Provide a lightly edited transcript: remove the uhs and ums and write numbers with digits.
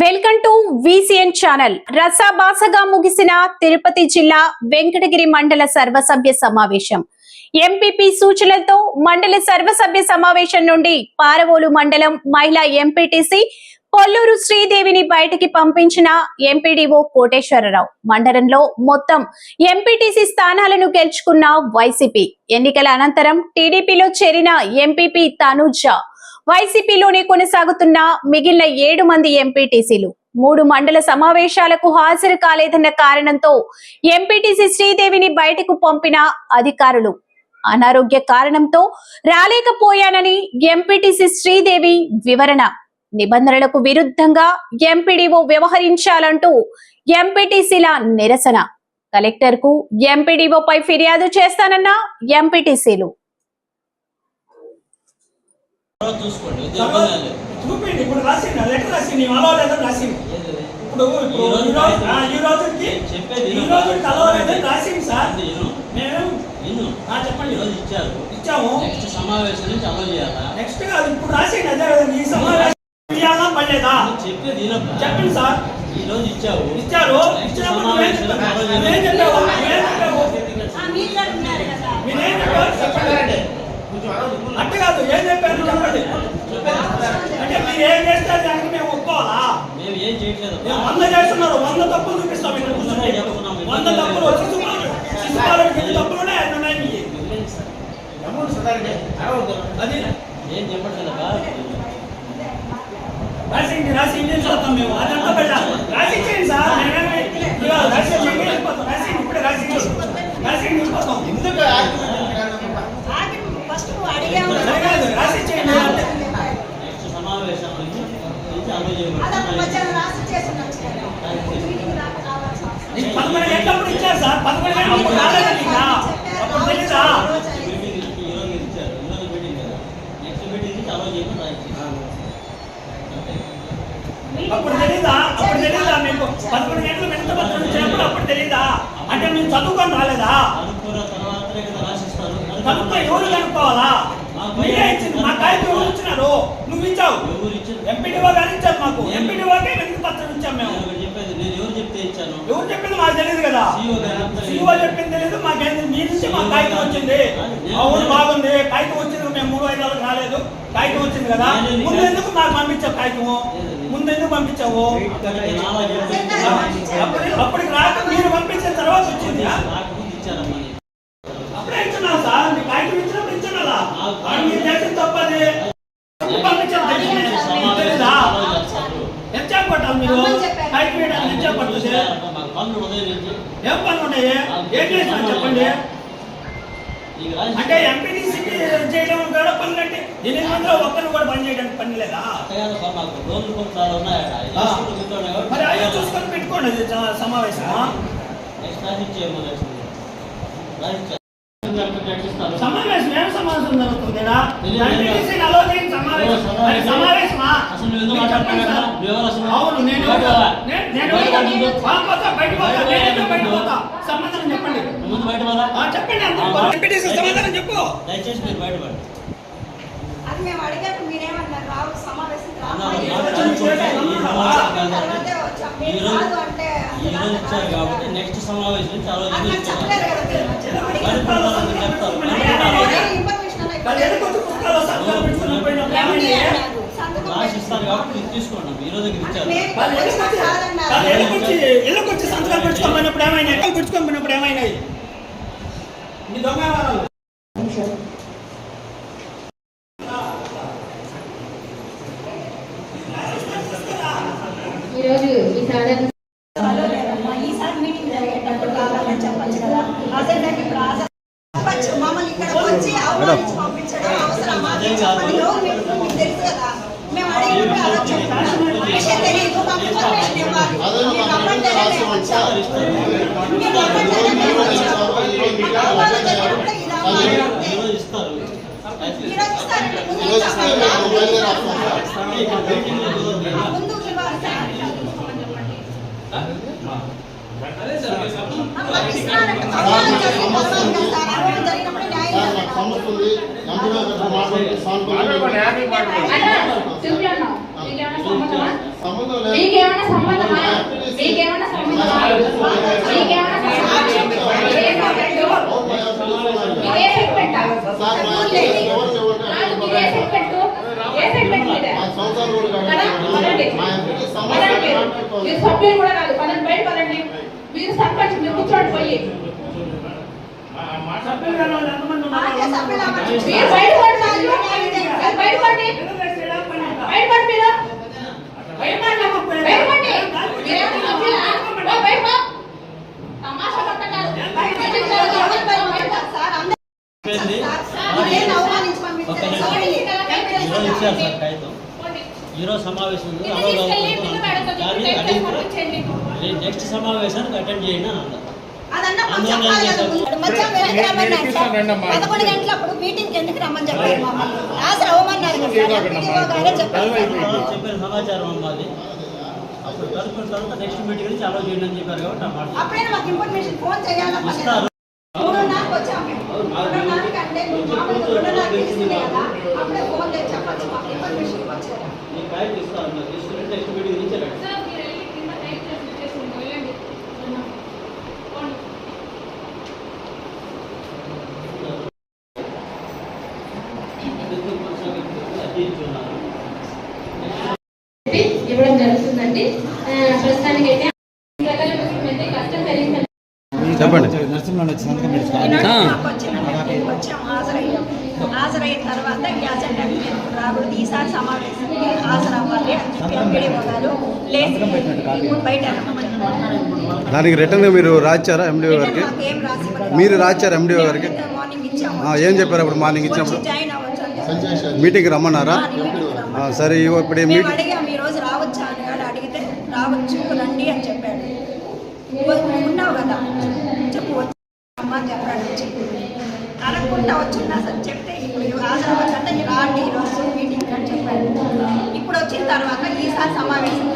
Welcome to VCN channel. రసాబాసగా ముగిసిన తిరుపతి జిల్లా వెంకటగిరి మండల సర్వసభ్య సమావేశం. ఎంపీపీ సూచనలతో మండల సర్వసభ్య సమావేశం నుండి పారవోలు మండలం మహిళా ఎంపీటీసీ పొల్లూరు శ్రీదేవిని బయటికి పంపించిన ఎంపీడీఓ కోటేశ్వరరావు. మండలంలో మొత్తం ఎంపీటీసీ స్థానాలను గెలుచుకున్న వైసీపీ. ఎన్నికల అనంతరం టీడీపీలో చేరిన ఎంపీపీ తనుజ వైసీపీలోనే కొనసాగుతున్న మిగిలిన 7 మంది ఎంపీటీసీలు 3 మండల సమావేశాలకు హాజరు కాలేదన్న కారణంతో ఎంపీటీసీ శ్రీదేవిని బయటకు పంపిన అధికారులు. అనారోగ్య కారణంతో రాలేకపోయానని ఎంపీటీసీ శ్రీదేవి వివరణ. నిబంధనలకు విరుద్ధంగా ఎంపీడీఓ వ్యవహరించాలంటూ ఎంపీటీసీల నిరసన. కలెక్టర్ కు ఎంపీడీఓపై ఫిర్యాదు చేస్తానన్న ఎంపీటీసీలు. చూపిండి ఇప్పుడు రాసింది లెటర్ రాసింది అలవలేదని రాసింది. ఇప్పుడు ఈ రోజు కలవలేదని రాసింది సార్. మేము చెప్పండి ఇచ్చాము. నెక్స్ట్ సమావేశం నుంచి అమలు చేయాలా? నెక్స్ట్ కాదు ఇప్పుడు రాసింది అదే విధంగా ఈ సమావేశం చేయాలా పడలేదా చెప్పేది చెప్పండి సార్. ఈ రోజు ఇచ్చారు ఇచ్చినప్పుడు అంటే కాదు ఏం చెప్పారు చెప్పండి. అంటే మీరు ఏం చేస్తే దానికి మేము ఒప్పుకోవాలా? మేము ఏం చేయట్లేదు. 100 చేస్తున్నారు, 100 తప్పులు చూపిస్తాం. 100 తప్పులు శిశుపాలకి తప్పులునే ఉన్నాయి. అది ఏం చెప్పట్లేదు. రాసి ఇండియన్ చూస్తాం మేము. అదంతా పెట్టాం. రాసి ఇచ్చేయండి సార్. రాసి వెళ్ళిపోతాం. రాసి ఇప్పుడే రాసి వెళ్ళిపోతాం. ఎందుకు రాసి ఇచ్చేయండి. నెక్స్ట్ సమావేశం నుంచి అమలు చేయబడుతుంది. 11 గంటలప్పుడు ఇచ్చారు సార్. 11 గంటలప్పుడు రాలేదండి. అప్పుడు తెలీదా? ఈ రోజు ఇచ్చారు. ఈ రోజు మీటింగ్ కదా. నెక్స్ట్ మీటింగ్ నుంచి అమలు చేయమని అప్పుడు తెలీదా? మీకు 11 గంటలు వెంట పత్రం ఇచ్చినప్పుడు అప్పుడు తెలీదా? అంటే మేము చదువుకొని రాలేదా? కనుక్కో ఎవరు కనుక్కోవాలా? మీరే ఇచ్చింది. మా కాగితం ఎవరు ఇచ్చినారు? నువ్వు ఇచ్చావు. ఎంపీడీఓ గారు ఇచ్చారు మాకు. ఎంపీడీఓకే వెనక పత్రం ఇచ్చాం మేము. ఎవరు చెప్పింది మాకు తెలియదు కదా. సీఓ చెప్పింది తెలియదు మాకేంది. మీ నుంచి మా కాగితం వచ్చింది. అవును బాగుంది. కాగితం వచ్చింది. మేము 3-5 రోజులు రాలేదు. కాగితం వచ్చింది కదా. ముందు ఎందుకు మాకు పంపించావు కాగితము? ముందు ఎందుకు పంపించావు? అప్పటికి రాక మీరు పంపించిన తర్వాత వచ్చింది. అప్పుడే ఇచ్చున్నాం సార్. మీ కాగితం ఇచ్చినప్పుడు ఇచ్చున్నా. మీరు చేసిన తప్పది. తెలీదా? ఎంత కొట్టాలి మీరు? కాగితం వేయడానికి ఎంత పడుతుంది? ఏం పనులు ఉన్నాయి? ఏం చేసినా చెప్పండి. అంటే ఎంపీటీసీకి చేయడం కూడా పనులు అంటే 8 మందిలో ఒక్కరు కూడా పని చేయడానికి పని లేదా? మరి అవి చూసుకొని పెట్టుకోండి సమావేశం. సమావేశం ఏం సమావేశం జరుగుతుంది? సమావేశమా? అవును. నేను బయట పోతా. సమాధానం చెప్పండి. చెప్పండి. సమాధానం చెప్పు. దయచేసి మీరు బయటపడి అది మేము అడిగాక మీరేమన్నారు? రావు సమావేశం ఈ రోజు ఇచ్చారు కాబట్టి నెక్స్ట్ సమావేశం నుంచి రాసిస్తారు కాబట్టి తీసుకోండి. ఈ రోజు ఇచ్చారు. ఎల్లకొచ్చి సంతకాలు పెట్టుకోమన్నప్పుడు ఏమైనా పెట్టుకోమన్నప్పుడు ఏమైనాయి? మీ దొంగ ఈరోజు ఈ సాధారణ ఈసారి మీటింగ్ జరిగేటప్పుడు కావాలని చెప్పచ్చు కదా. అదే ఇప్పుడు మమ్మల్ని ఇక్కడ వచ్చి అవమానించి పంపించడం అవసరమా? మీకు తెలుసు కదా. మేము అడిగినప్పుడు అలా చెప్పాము. విషయం తెలియదు. మాకు ఇన్ఫర్మేషన్ ఇవ్వాలి. మీకేమైనా సంబంధమా? మీకేమన్నా సంబంధమా? మీకేమన్నా ఏ సెట్ పెట్టా? మీరు ఏ సెట్ పెట్టు? ఏ సెట్ పెట్టు మీద? పదండి. మీరు సభ్యులు కూడా కాదు. పదండి, బయట పదండి. మీరు సర్పంచ్, మీరు కూర్చోండి పోయి. సభ్యులు కాని వాళ్ళు ఎంతమంది ఉన్నారు? మీరు బయట పడండి. బయట పడండి. బయట పడండి మీరు. బయట పడండి. బయట పడండి. మీరేమన్నా సభ్యులా? ఓ బయట పో. తమాషా పట్టకాదు. బయట పడండి. సార్ అందరూ ఇదేం అవమానించి పంపించారు. సారీ. ఈరోజు ఇచ్చారు సార్ కాగితం. ఈరోజు సమావేశం ఉంది. నెక్స్ట్ సమావేశానికి అటెండ్ చేయండి అని అన్నారు. అదన్నా మాకు చెప్పాలి కదా. మధ్యాహ్నం ఎందుకు రమ్మన్నారు సార్? 11 గంటలప్పుడు మీటింగ్కి ఎందుకు రమ్మని చెప్పారు మమ్మల్ని? హాజరు అవ్వమన్నారు కదా సార్. ఎంపీడీఓ గారే చెప్పారు సార్. చెప్పిన సమాచారం అమ్మాది. అప్పుడు కలుపుకున్న తర్వాత నెక్స్ట్ మీటింగ్ నుంచి అలౌ చేయండి అని చెప్పారు కాబట్టి ఆ మాట అప్పుడైనా మాకు ఇన్ఫర్మేషన్ ఫోన్ చేయాలా? ఇస్తారు. 3:30కి వచ్చాము మేము. 3:30కి అంటే మామూలుగా 3:30కి తెలిసిందే కదా. అప్పుడే ఫోన్ చేసి చెప్పచ్చు మాకు ఇన్ఫర్మేషన్ వచ్చారు. ఈ కాగితం ఇస్తారు. తీసుకుని నెక్స్ట్ మీటింగ్ నుంచి రండి. ఇవ్వడం జరుగుతుందండి. ప్రస్తుతానికి అయితే కష్టం పెరిగింది. చెప్పండి. హాజరైన తర్వాత ఈ అజెండా రాకూడదు, ఈసారి సమావేశానికి హాజరవ్వాలి అని చెప్పి ఎంపీడీఓ గారు లేదు బయట దానికి రిటర్న్ మీరు రాచారా ఎండిఓ గారికి? ఏం రాసి మీరు రాచారా ఎండిఓ గారికి? మార్నింగ్ ఇచ్చాము. ఏం చెప్పారు అప్పుడు మార్నింగ్ ఇచ్చినప్పుడు? జాయిన్ అవ్వచ్చు అంటే మీటింగ్ రమ్మన్నారా? సరే ఇప్పుడు మేము మీటింగ్ అడిగాము ఈ రోజు రావచ్చా అని వాడు అడిగితే రావచ్చు రండి అని చెప్పాడు. ఉన్నావు కదా చెప్పు అమ్మ అని చెప్పాడు. వచ్చి అడగకుండా వచ్చిన్నా సరే చెప్తే ఇప్పుడు హాజరవ్వచ్చు అంటే రాండి ఈరోజు మీటింగ్ అని చెప్పాడు. ఇప్పుడు వచ్చిన తర్వాత ఈసారి సమావేశం